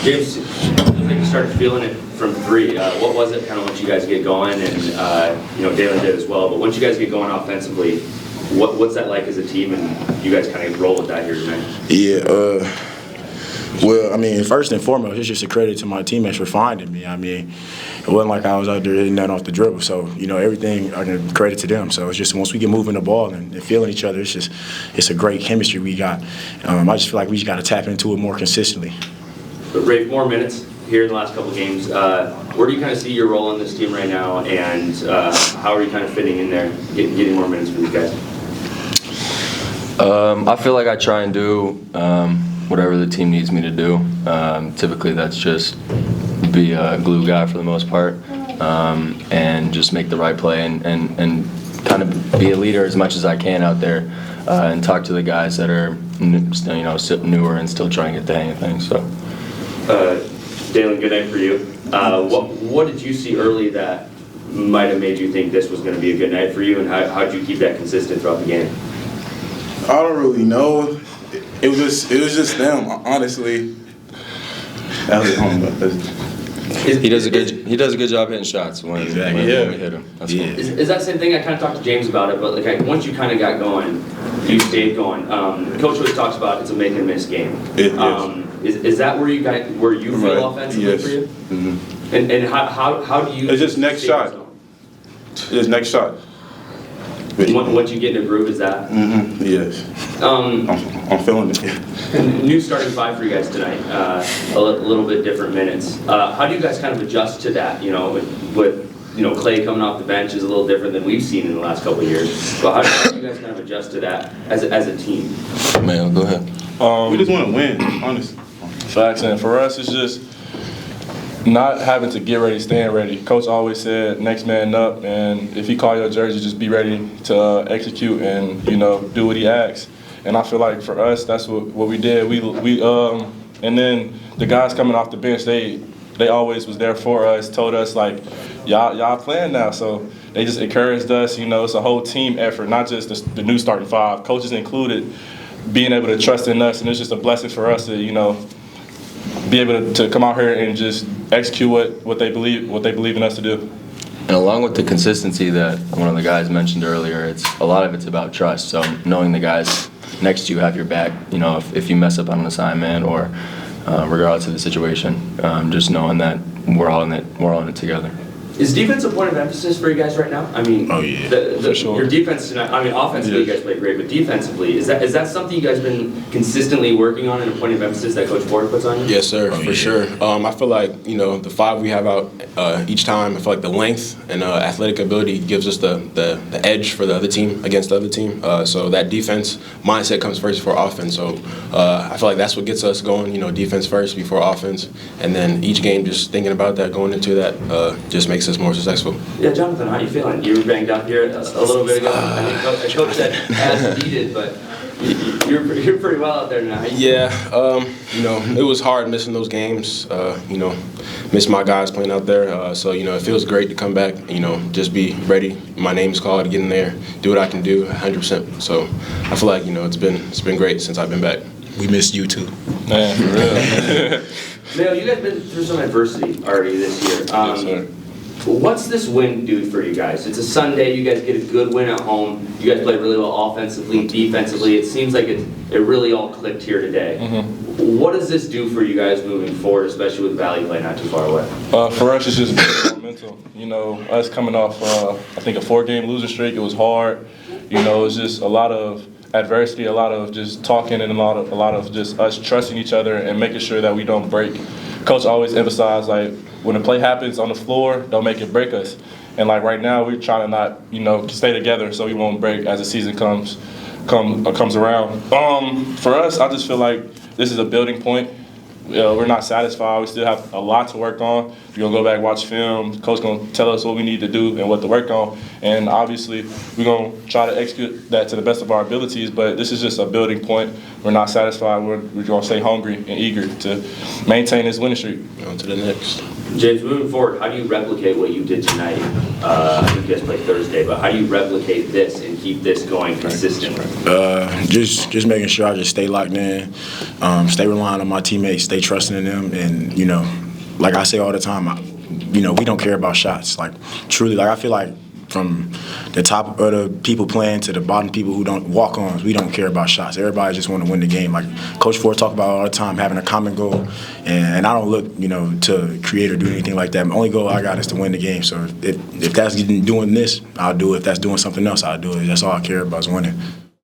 James, you started feeling it from three. What was it kind of once you guys get going? And Dalen did as well. But once you guys get going offensively, what's that like as a team? And you guys kind of roll with that here tonight? Yeah. Well, I mean, first and foremost, it's just a credit to my teammates for finding me. I mean, it wasn't like I was out there hitting that off the dribble. So, everything I can credit to them. So it's just once we get moving the ball and feeling each other, it's a great chemistry we got. I just feel like we just got to tap into it more consistently. But Raphe, more minutes here in the last couple of games. Where do you kind of see your role in this team right now, and how are you kind of fitting in there, getting more minutes for these guys? I feel like I try and do whatever the team needs me to do. Typically, that's just be a glue guy for the most part, and just make the right play and kind of be a leader as much as I can out there, and talk to the guys that are newer and still trying to get the hang of things. So. Dalen, good night for you. What did you see early that might have made you think this was going to be a good night for you, and how did you keep that consistent throughout the game? I don't really know. It was just them, honestly. He does a good job hitting shots when we hit him. That's cool. Is that the same thing? I kind of talked to James about it, but once you kind of got going, you stayed going. Coach always talks about it's a make and miss game. Is that where you feel offensively for you? Mm-hmm. And how do you? It's just next shot. It's next shot. Once you get in a groove, is that? Mm-hmm. Yes. I'm feeling it. New starting five for you guys tonight. A little bit different minutes. How do you guys kind of adjust to that? With Clay coming off the bench is a little different than we've seen in the last couple of years. But how do you guys kind of adjust to that as a team? Mayo, go ahead. We just want to win, honestly. Facts, and for us, it's just not having to get ready, staying ready. Coach always said, next man up, and if he call your jersey, just be ready to execute and, do what he asks. And I feel like for us, that's what we did. And then the guys coming off the bench, they always was there for us, told us, y'all playing now. So they just encouraged us, it's a whole team effort, not just the new starting five, coaches included, being able to trust in us. And it's just a blessing for us to, be able to come out here and just execute what they believe in us to do. And along with the consistency that one of the guys mentioned earlier, a lot of it's about trust. So knowing the guys next to you have your back, if you mess up on an assignment or regardless of the situation, just knowing that we're all in it together. Is defense a point of emphasis for you guys right now? I mean, oh yeah, for sure. Your defense tonight. I mean, offensively you guys played great, but defensively, is that something you guys been consistently working on and a point of emphasis that Coach Ford puts on you? Yes, sir, for sure. I feel like the five we have out each time. I feel like the length and athletic ability gives us the edge for the other team against the other team. So that defense mindset comes first before offense. So I feel like that's what gets us going. Defense first before offense, and then each game just thinking about that, going into that, just makes us more successful. Yeah, Jonathan, how you feeling? You were banged up here a little bit ago. I think Coach said as needed, but you're pretty well out there now. Yeah, it was hard missing those games. Miss my guys playing out there. So it feels great to come back. Just be ready. My name's called. Get in there, do what I can do, 100%. So I feel like it's been great since I've been back. We missed you too. Man, for real. Mayo, you guys been through some adversity already this year. Yes, sir. What's this win do for you guys? It's a Sunday. You guys get a good win at home. You guys played really well offensively, defensively. It seems like it really all clicked here today. Mm-hmm. What does this do for you guys moving forward, especially with Valley Play not too far away? For us, it's just more mental. Us coming off, I think, a 4-game losing streak. It was hard. It's just a lot of adversity, a lot of just talking, and a lot of just us trusting each other and making sure that we don't break. Coach always emphasized, when the play happens on the floor, don't make it break us. And right now, we're trying to not, stay together so we won't break as the season comes around. For us, I just feel like this is a building point. We're not satisfied. We still have a lot to work on. We're going to go back, watch film. Coach going to tell us what we need to do and what to work on. And obviously, we're going to try to execute that to the best of our abilities. But this is just a building point. We're not satisfied. We're going to stay hungry and eager to maintain this winning streak. On to the next. James, moving forward, how do you replicate what you did tonight? I think you guys played Thursday, but how do you replicate this and keep this going consistently? Just making sure I just stay locked in, stay relying on my teammates, stay stay trusting in them. And, like I say all the time, we don't care about shots. Like, truly, like I feel like from the top of the people playing to the bottom people who don't walk-ons, we don't care about shots. Everybody just want to win the game. Like Coach Ford talk about all the time, having a common goal. And I don't look, to create or do anything like that. The only goal I got is to win the game. So if that's doing this, I'll do it. If that's doing something else, I'll do it. That's all I care about is winning.